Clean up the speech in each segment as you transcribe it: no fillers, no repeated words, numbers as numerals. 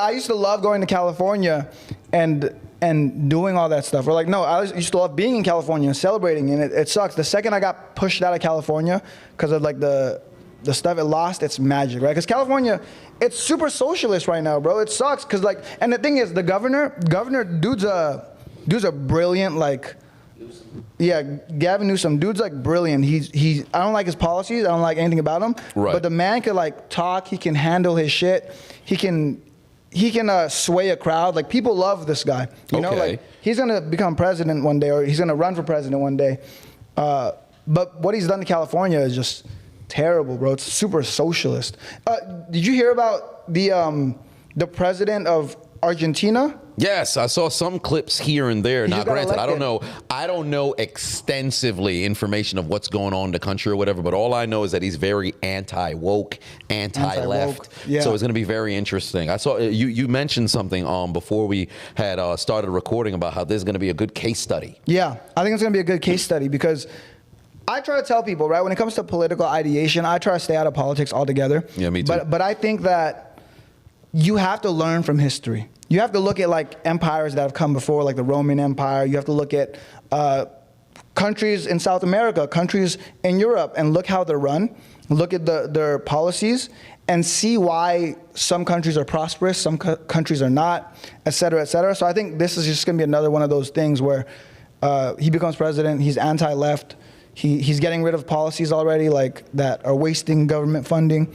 I used to love going to California and doing all that stuff. Or like, no, I used to love being in California and celebrating, and it sucks. The second I got pushed out of California because of like the stuff it lost its magic, right? Because California, it's super socialist right now, bro. It sucks because like, and the thing is, the governor, dude's a brilliant like. Yeah, Gavin Newsom, dude's like brilliant. He's I don't like his policies. I don't like anything about him. Right. But the man can like talk. He can handle his shit. He can sway a crowd. Like people love this guy. You know, like he's gonna become president one day, or he's gonna run for president one day. But what he's done to California is just terrible, bro. It's super socialist. Did you hear about the president of Argentina? Yes, I saw some clips here and there. Now, granted, I don't know extensively information of what's going on in the country or whatever, but all I know is that he's very anti-woke, anti-left. Yeah. So it's going to be very interesting. I saw you mentioned something before we had started recording about how this is going to be a good case study. Yeah, I think it's going to be a good case study because I try to tell people, right, when it comes to political ideation, I try to stay out of politics altogether. Yeah, me too. But I think that you have to learn from history. You have to look at like empires that have come before, like the Roman Empire. You have to look at countries in South America, countries in Europe, and look how they're run. Look at their policies and see why some countries are prosperous, some countries are not, et cetera, et cetera. So I think this is just going to be another one of those things where he becomes president, he's anti-left, he's getting rid of policies already like that are wasting government funding.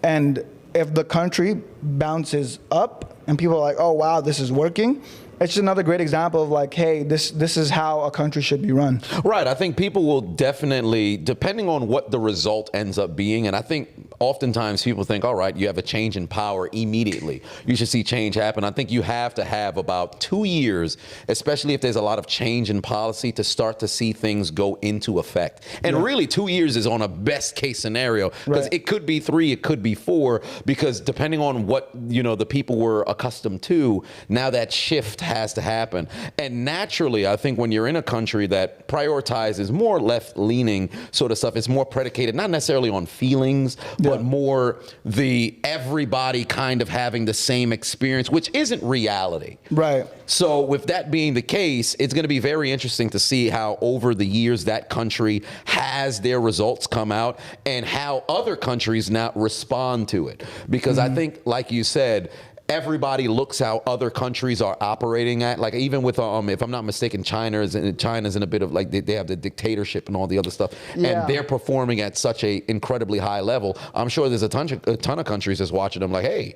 And if the country bounces up and people are like, oh, wow, this is working, it's just another great example of like, hey, this is how a country should be run. Right. I think people will definitely, depending on what the result ends up being, and I think oftentimes people think, all right, you have a change in power immediately. You should see change happen. I think you have to have about 2 years, especially if there's a lot of change in policy, to start to see things go into effect. And really 2 years is on a best case scenario, because it could be 3, it could be 4, because depending on what, the people were accustomed to, now that shift has to happen. And naturally, I think when you're in a country that prioritizes more left-leaning sort of stuff, it's more predicated not necessarily on feelings, but more the everybody kind of having the same experience, which isn't reality. Right. So with that being the case, it's going to be very interesting to see how over the years that country has their results come out and how other countries now respond to it. Because I think, like you said, everybody looks how other countries are operating at. Like even with, if I'm not mistaken, China's in a bit of like, they have the dictatorship and all the other stuff, and they're performing at such a incredibly high level. I'm sure there's a ton of countries that's watching them like, hey,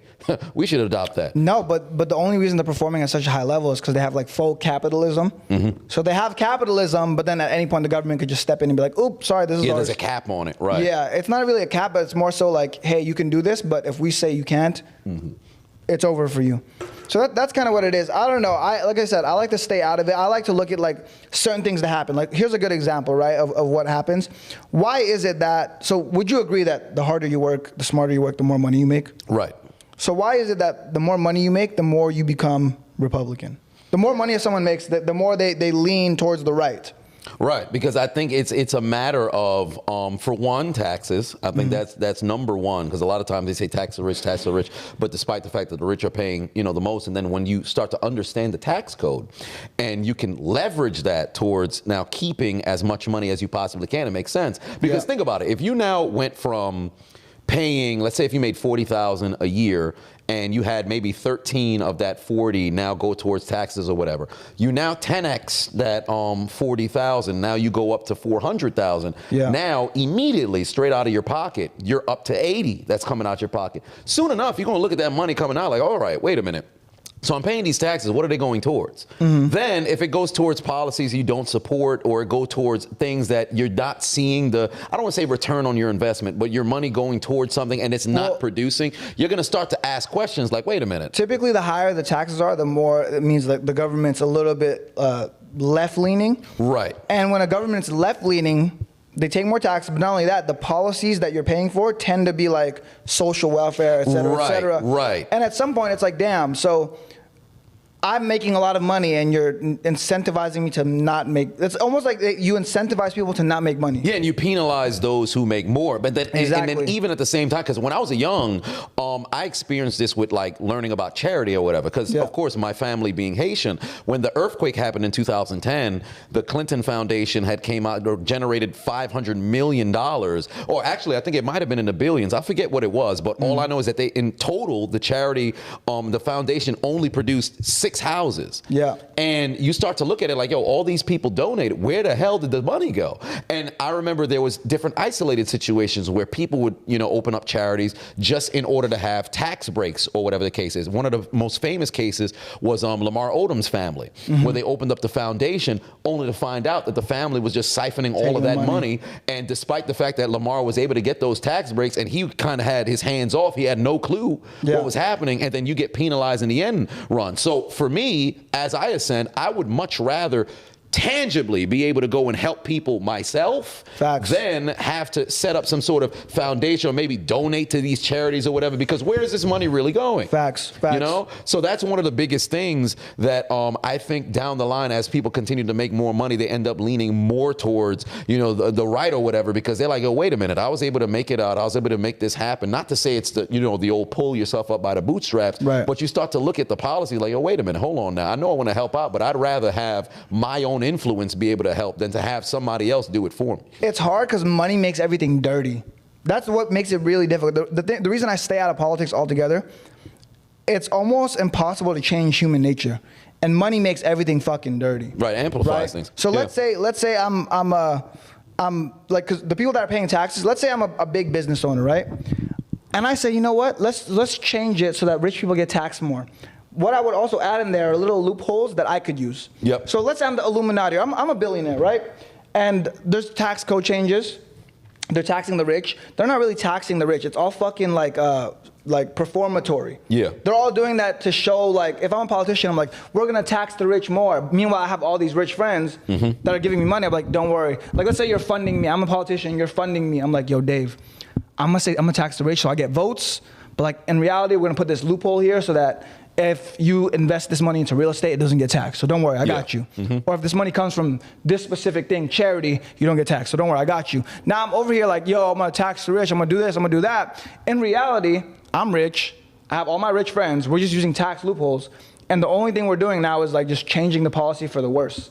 we should adopt that. No, but the only reason they're performing at such a high level is because they have like full capitalism. So they have capitalism, but then at any point the government could just step in and be like, oops, sorry, this is ours. There's a cap on it, right? Yeah, it's not really a cap, but it's more so like, hey, you can do this, but if we say you can't, it's over for you. So that's kind of what it is. I don't know. Like I said, I like to stay out of it. I like to look at like certain things that happen. Like here's a good example, right, of what happens. Why is it that, so would you agree that the harder you work, the smarter you work, the more money you make? Right. So why is it that the more money you make, the more you become Republican? The more money someone makes, the more they lean towards the right. Right, because I think it's a matter of, for one, taxes. I think that's number one, because a lot of times they say tax the rich, but despite the fact that the rich are paying, the most, and then when you start to understand the tax code, and you can leverage that towards now keeping as much money as you possibly can, it makes sense. Because think about it, if you now went from paying, let's say if you made $40,000 a year, and you had maybe 13 of that 40 now go towards taxes or whatever. You now 10x that 40,000. Now you go up to 400,000. Now immediately straight out of your pocket, you're up to 80 that's coming out your pocket. Soon enough, you're gonna look at that money coming out like, all right, wait a minute. So I'm paying these taxes, what are they going towards? Then if it goes towards policies you don't support, or it go towards things that you're not seeing I don't want to say return on your investment, but your money going towards something and it's not producing, you're going to start to ask questions like, wait a minute. Typically the higher the taxes are, the more it means that the government's a little bit left-leaning. Right. And when a government's left-leaning, they take more taxes, but not only that, the policies that you're paying for tend to be like social welfare, et cetera, et cetera. Right. And at some point, it's like, damn. So I'm making a lot of money and you're incentivizing me to not make. It's almost like you incentivize people to not make money. Yeah, and you penalize those who make more. But then, Exactly. and then even at the same time, because when I was young, I experienced this with like learning about charity or whatever. Because of course, my family being Haitian, when the earthquake happened in 2010, the Clinton Foundation had came out or generated $500 million, or actually, I think it might have been in the billions. I forget what it was, but all I know is that they, in total, the charity, the foundation only produced 6 houses. Yeah. And you start to look at it like, yo, all these people donated. Where the hell did the money go? And I remember there was different isolated situations where people would, open up charities just in order to have tax breaks or whatever the case is. One of the most famous cases was Lamar Odom's family, where they opened up the foundation only to find out that the family was just siphoning all of that money. And despite the fact that Lamar was able to get those tax breaks and he kind of had his hands off, he had no clue what was happening. And then you get penalized in the end run. So for me, as I ascend, I would much rather tangibly be able to go and help people myself than have to set up some sort of foundation or maybe donate to these charities or whatever, because where is this money really going? Facts. So that's one of the biggest things that I think down the line, as people continue to make more money, they end up leaning more towards the right or whatever, because they're like, oh, wait a minute, I was able to make it out, I was able to make this happen. Not to say it's the old pull yourself up by the bootstraps, but you start to look at the policy like, oh, wait a minute, hold on now, I know I want to help out, but I'd rather have my own influence be able to help than to have somebody else do it for me. It's hard because money makes everything dirty. That's what makes it really difficult. The reason I stay out of politics altogether, it's almost impossible to change human nature, and money makes everything fucking dirty. Right, amplifies things. So let's say I'm like, because the people that are paying taxes, let's say I'm a big business owner, right? And I say, you know what? Let's change it so that rich people get taxed more. What I would also add in there are little loopholes that I could use. Yep. So let's say I'm the Illuminati. I'm a billionaire, right? And there's tax code changes. They're taxing the rich. They're not really taxing the rich. It's all fucking like performatory. Yeah. They're all doing that to show, like, if I'm a politician, I'm like, we're gonna tax the rich more. Meanwhile, I have all these rich friends that are giving me money. I'm like, don't worry. Like, let's say you're funding me. I'm a politician. You're funding me. I'm like, yo, Dave, I'm gonna tax the rich so I get votes. But like, in reality, we're gonna put this loophole here so that if you invest this money into real estate, it doesn't get taxed. So don't worry, I got you. Or if this money comes from this specific thing, charity, you don't get taxed. So don't worry, I got you. Now I'm over here like, yo, I'm gonna tax the rich, I'm gonna do this, I'm gonna do that. In reality, I'm rich, I have all my rich friends, we're just using tax loopholes. And the only thing we're doing now is like just changing the policy for the worse.